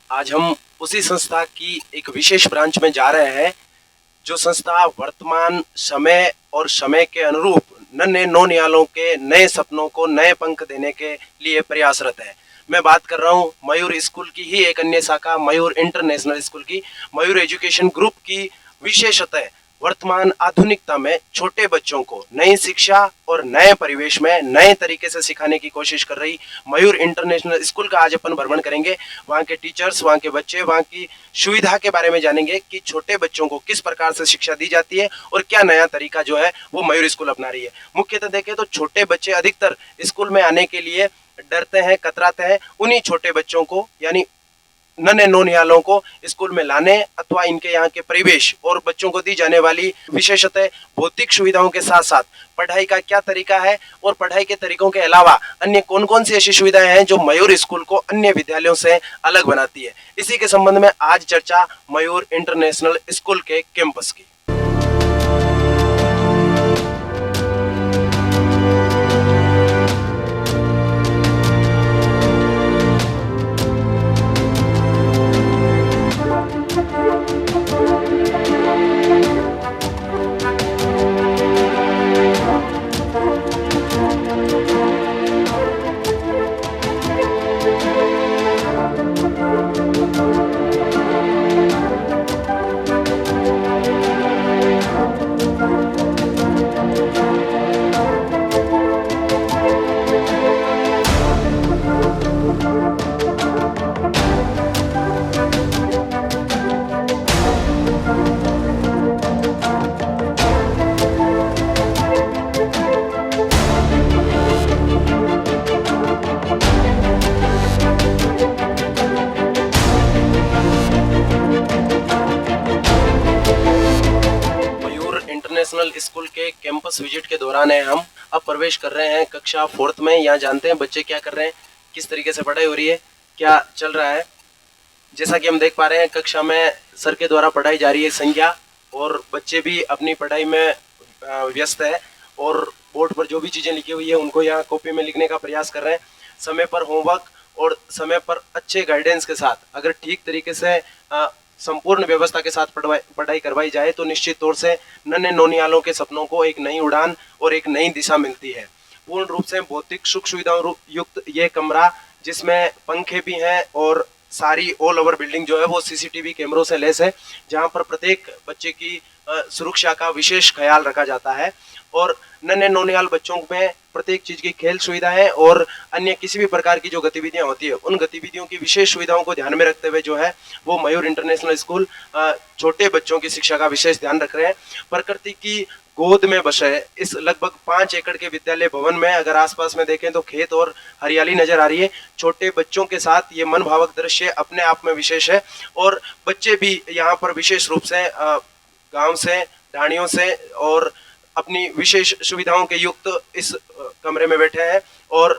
आज हम उसी संस्था की एक विशेष ब्रांच में जा रहे हैं, जो संस्था वर्तमान समय और समय के अनुरूप नन्हे नौनिहालों के नए सपनों को नए पंख देने के लिए प्रयासरत है। मैं बात कर रहा हूँ मयूर स्कूल की ही एक अन्य शाखा मयूर इंटरनेशनल स्कूल की। मयूर एजुकेशन ग्रुप की विशेषतः वर्तमान आधुनिकता में छोटे बच्चों को नई शिक्षा और नए परिवेश में नए तरीके से सिखाने की कोशिश कर रही मयूर इंटरनेशनल स्कूल का आज अपन भ्रमण करेंगे। वहाँ के टीचर्स, वहाँ के बच्चे, वहाँ की सुविधा के बारे में जानेंगे कि छोटे बच्चों को किस प्रकार से शिक्षा दी जाती है और क्या नया तरीका जो है वो मयूर स्कूल अपना रही है। मुख्यतः देखें तो छोटे बच्चे अधिकतर स्कूल में आने के लिए डरते हैं, कतराते हैं। उन्हीं छोटे बच्चों को यानी नन्हे नौनिहालों को स्कूल में लाने अथवा इनके यहाँ के परिवेश और बच्चों को दी जाने वाली विशेषतः भौतिक सुविधाओं के साथ साथ पढ़ाई का क्या तरीका है और पढ़ाई के तरीकों के अलावा अन्य कौन कौन सी ऐसी सुविधाएं हैं जो मयूर स्कूल को अन्य विद्यालयों से अलग बनाती है, इसी के संबंध में आज चर्चा मयूर इंटरनेशनल स्कूल के कैंपस की। इंटरनेशनल स्कूल के कैंपस विजिट के दौरान है हम अब प्रवेश कर रहे हैं कक्षा 4th में। यहाँ जानते हैं बच्चे क्या कर रहे हैं, किस तरीके से पढ़ाई हो रही है, क्या चल रहा है। जैसा कि हम देख पा रहे हैं कक्षा में सर के द्वारा पढ़ाई जा रही है संख्या, और बच्चे भी अपनी पढ़ाई में व्यस्त है और बोर्ड पर जो भी चीज़ें लिखी हुई है उनको यहाँ कॉपी में लिखने का प्रयास कर रहे हैं। समय पर होमवर्क और समय पर अच्छे गाइडेंस के साथ अगर ठीक तरीके से संपूर्ण व्यवस्था के साथ पढ़ाई करवाई जाए तो निश्चित तौर से नन्हे नौनिहालों के सपनों को एक नई उड़ान और एक नई दिशा मिलती है। पूर्ण रूप से भौतिक सुख सुविधाओं युक्त ये कमरा, जिसमें पंखे भी हैं और सारी ऑल ओवर बिल्डिंग जो है वो सीसीटीवी कैमरों से लैस है, जहां पर प्रत्येक बच्चे की सुरक्षा का विशेष ख्याल रखा जाता है। और नन्हे नौनिहाल बच्चों में प्रत्येक चीज की खेल सुविधा है और अन्य किसी भी प्रकार की जो गतिविधियां होती है उन गतिविधियों की विशेष सुविधाओं को ध्यान में रखते हुए जो है वो मयूर इंटरनेशनल स्कूल छोटे बच्चों की शिक्षा का विशेष ध्यान रख रहे हैं। प्रकृति की गोद में बसे इस लगभग 5 एकड़ के विद्यालय भवन में अगर आसपास में देखें तो खेत और हरियाली नजर आ रही है। छोटे बच्चों के साथ ये मनभावक दृश्य अपने आप में विशेष है और बच्चे भी यहाँ पर विशेष रूप से गांव से, ढाणियों से और अपनी विशेष सुविधाओं के युक्त इस कमरे में बैठे हैं और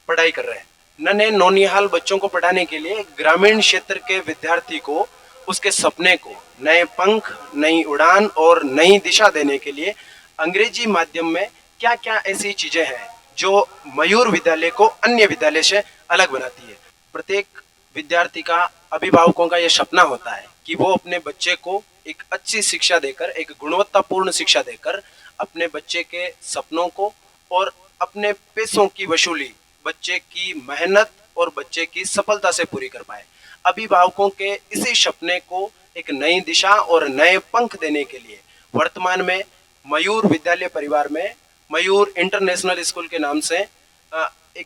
पढ़ाई कर रहे हैं। नन्हे नौनिहाल बच्चों को पढ़ाने के लिए ग्रामीण क्षेत्र के विद्यार्थी को उसके सपने को नए पंख, नई उड़ान और नई दिशा देने के लिए अंग्रेजी माध्यम में क्या क्या ऐसी चीजें हैं जो मयूर विद्यालय को अन्य विद्यालय से अलग बनाती है। प्रत्येक विद्यार्थी का, अभिभावकों का यह सपना होता है कि वो अपने बच्चे को एक अच्छी शिक्षा देकर, एक गुणवत्तापूर्ण शिक्षा देकर अपने बच्चे के सपनों को और अपने पैसों की वसूली बच्चे की मेहनत और बच्चे की सफलता से पूरी कर पाए। अभिभावकों के इसी सपने को एक नई दिशा और नए पंख देने के लिए वर्तमान में मयूर विद्यालय परिवार में मयूर इंटरनेशनल स्कूल के नाम से एक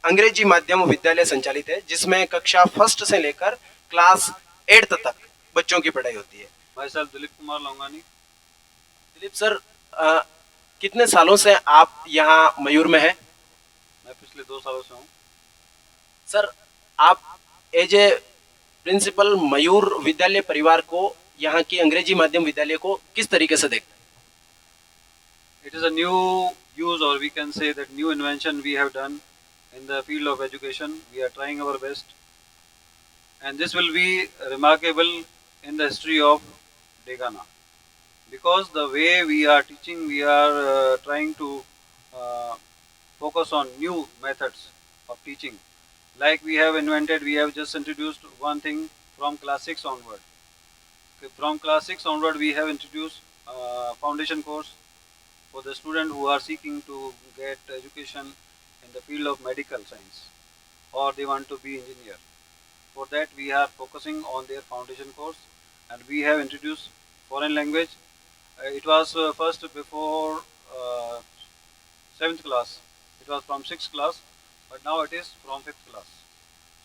अंग्रेजी माध्यम विद्यालय संचालित है, जिसमें कक्षा 1st से लेकर क्लास 8th तक बच्चों की पढ़ाई होती है। भाई साहब दिलीप कुमार लोंगानी। दिलीप सर, कितने सालों से आप यहाँ मयूर में हैं? मैं पिछले 2 सालों से हूँ। सर, आप एज ए प्रिंसिपल मयूर विद्यालय परिवार को, यहाँ की अंग्रेजी माध्यम विद्यालय को किस तरीके से देखते हैं? It is a new use, or we can say that new invention we have done in the field of education. We are trying our best, and this will be remarkable in the history of Degana, because the way we are teaching, we are trying to focus on new methods of teaching, Like we have just introduced one thing from class 6 onward. Okay, from class 6 onward, we have introduced foundation course for the student who are seeking to get education in the field of medical science or they want to be engineer. For that, we are focusing on their foundation course, and we have introduced foreign language. It was first before uh, 7th class. It was from 6th class, but now it is from 5th class.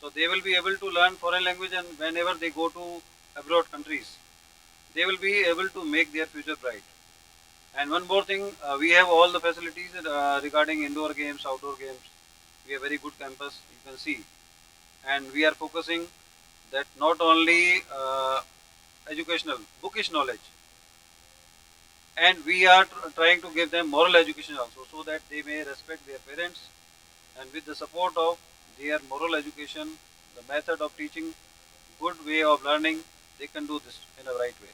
So they will be able to learn foreign language, and whenever they go to abroad countries, they will be able to make their future bright. And one more thing, we have all the facilities regarding indoor games, outdoor games. We have very good campus, you can see, and we are focusing that not only educational, bookish knowledge, and we are trying to give them moral education also, so that they may respect their parents, and with the support of their moral education, the method of teaching, good way of learning, they can do this in a right way.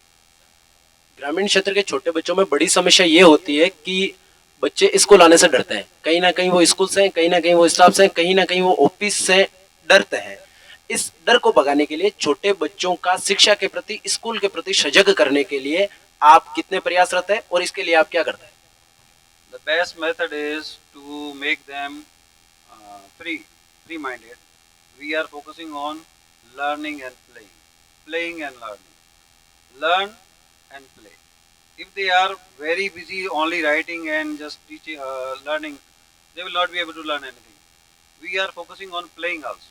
ग्रामीण क्षेत्र के छोटे बच्चों में बड़ी समस्या ये होती है कि बच्चे स्कूल आने से डरते हैं, कहीं ना कहीं वो स्कूल से, कहीं ना कहीं वो स्टाफ से, कहीं ना कहीं वो ऑफिस से डरते हैं। इस डर को भगाने के लिए, छोटे बच्चों का शिक्षा के प्रति, स्कूल के प्रति सजग करने के लिए आप कितने प्रयासरत हैं और इसके लिए आप क्या करते हैं? The best method is to make them free minded. We are focusing on learning and playing and learn and play. If they are very busy only writing and just teaching, learning, they will not be able to learn anything. We are focusing on playing also.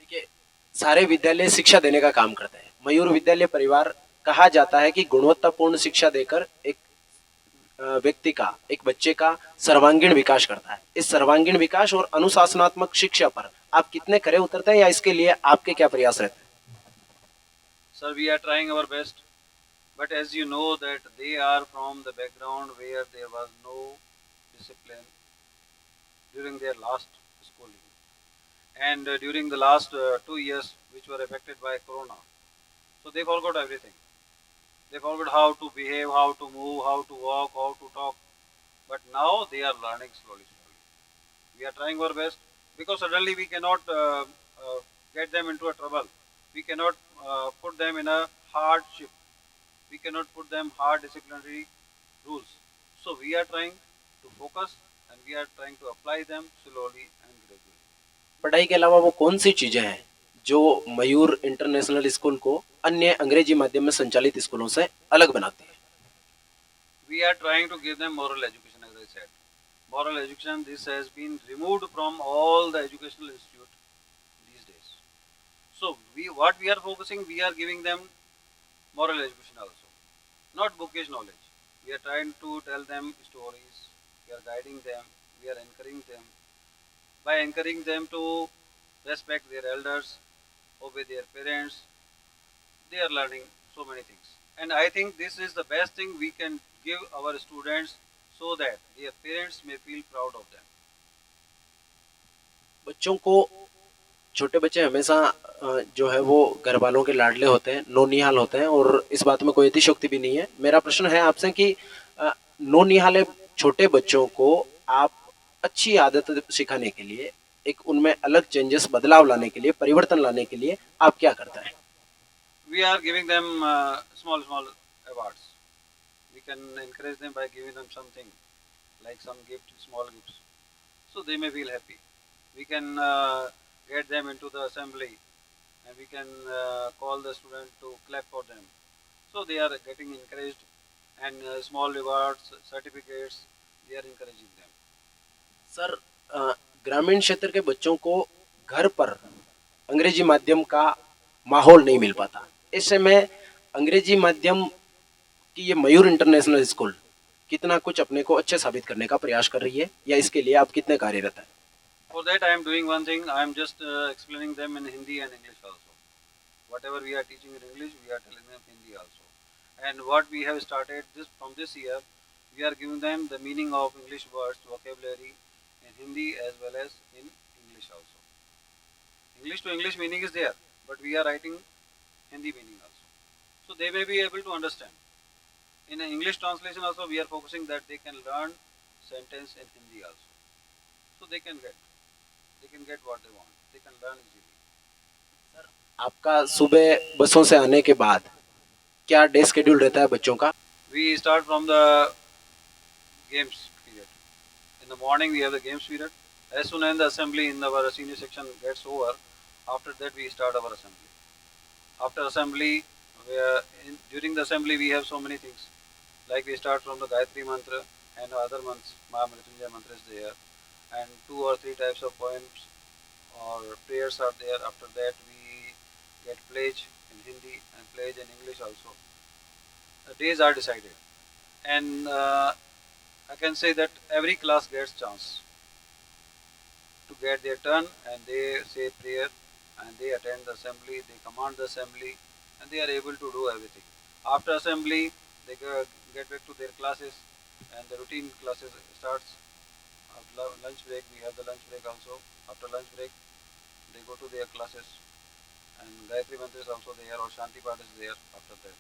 देखिए, सारे विद्यालय शिक्षा देने का काम करते हैं। मयूर विद्यालय परिवार कहा जाता है कि गुणवत्तापूर्ण शिक्षा देकर एक व्यक्ति का, एक बच्चे का सर्वांगीण विकास करता है। इस सर्वांगीण विकास और अनुशासनात्मक शिक्षा पर आप कितने खरे उतरते हैं या इसके लिए आपके क्या प्रयास रहते हैं? Sir, we are trying our best, but as you know that they are from the background where there was no discipline during their last schooling, and during the last 2 years which were affected by corona, so they forgot everything. They forgot how to behave, how to move, how to walk, how to talk, but now they are learning slowly. We are trying our best, because suddenly we cannot get them into a trouble. We cannot put them in a hardship. We cannot put them hard disciplinary rules. So we are trying to focus, and we are trying to apply them slowly and gradually. पढ़ाई के अलावा वो कौन सी चीजें हैं जो मयूर international school को अन्य अंग्रेजी माध्यम में संचालित स्कूलों से अलग बनाती है? We are trying to give them moral education, as I said. Moral education, this has been removed from all the educational institute these days. So what we are focusing, we are giving them moral education also, not bookish knowledge. We are trying to tell them stories. We are guiding them. We are encouraging them. By encouraging them to respect their elders, obey their parents, they are learning so many things. And I think this is the best thing we can give our students, so that their parents may feel proud of them. बच्चों को, छोटे बच्चे हमेशा जो है वो घर वालों के लाडले होते हैं, नौनिहाल होते हैं और इस बात में कोई अतिशयोक्ति भी नहीं है। मेरा प्रश्न है आपसे कि नौनिहाले छोटे बच्चों को आप अच्छी आदत सिखाने के लिए, एक उनमें अलग चेंजेस, बदलाव लाने के लिए, परिवर्तन लाने के लिए आप क्या करते हैं? We are giving them small awards. We can encourage them by giving them something, like some gift, small gifts, so they may feel happy. We can get them into the assembly, and we can call the student to clap for them, so they are getting encouraged, and small rewards, certificates, they are encouraging them. Sir, ग्रामीण क्षेत्र के बच्चों को घर पर अंग्रेजी माध्यम का माहौल नहीं मिल पाता। ऐसे में अंग्रेजी माध्यम की ये मयूर इंटरनेशनल स्कूल कितना कुछ अपने को अच्छे साबित करने का प्रयास कर रही है या इसके लिए आप कितने कार्यरत हैं? For that, I am doing one thing. I am just explaining them in Hindi and English also. Whatever we are teaching in English, we are telling them Hindi also. And what we have started from this year, we are giving them the meaning of English words, vocabulary in Hindi as well as in English also. English to English meaning is there, but we are writing Hindi meaning also, so they may be able to understand. In English translation also, we are focusing that they can learn sentence in Hindi also, so they can get what they want. they can learn easily. आपका सुबह बसों से आने के बाद क्या day schedule रहता है बच्चों का? We start from the games period. In the morning we have the games period. As soon as the assembly in our senior section gets over, after that we start our assembly. After assembly, during the assembly we have so many things. Like we start from the Gayatri Mantra and other months, Mahamrityunjaya Mantra is there, and 2 or 3 types of poems or prayers are there. After that we get pledge in Hindi and pledge in English also. The days are decided, and I can say that every class gets chance to get their turn, and they say prayer, and they attend the assembly, they command the assembly, and they are able to do everything. After assembly, they get back to their classes, and the routine classes starts. After lunch break, we have the lunch break also. After lunch break, they go to their classes, and Gayatri Mantra is also there, or Shanti Path is there after that.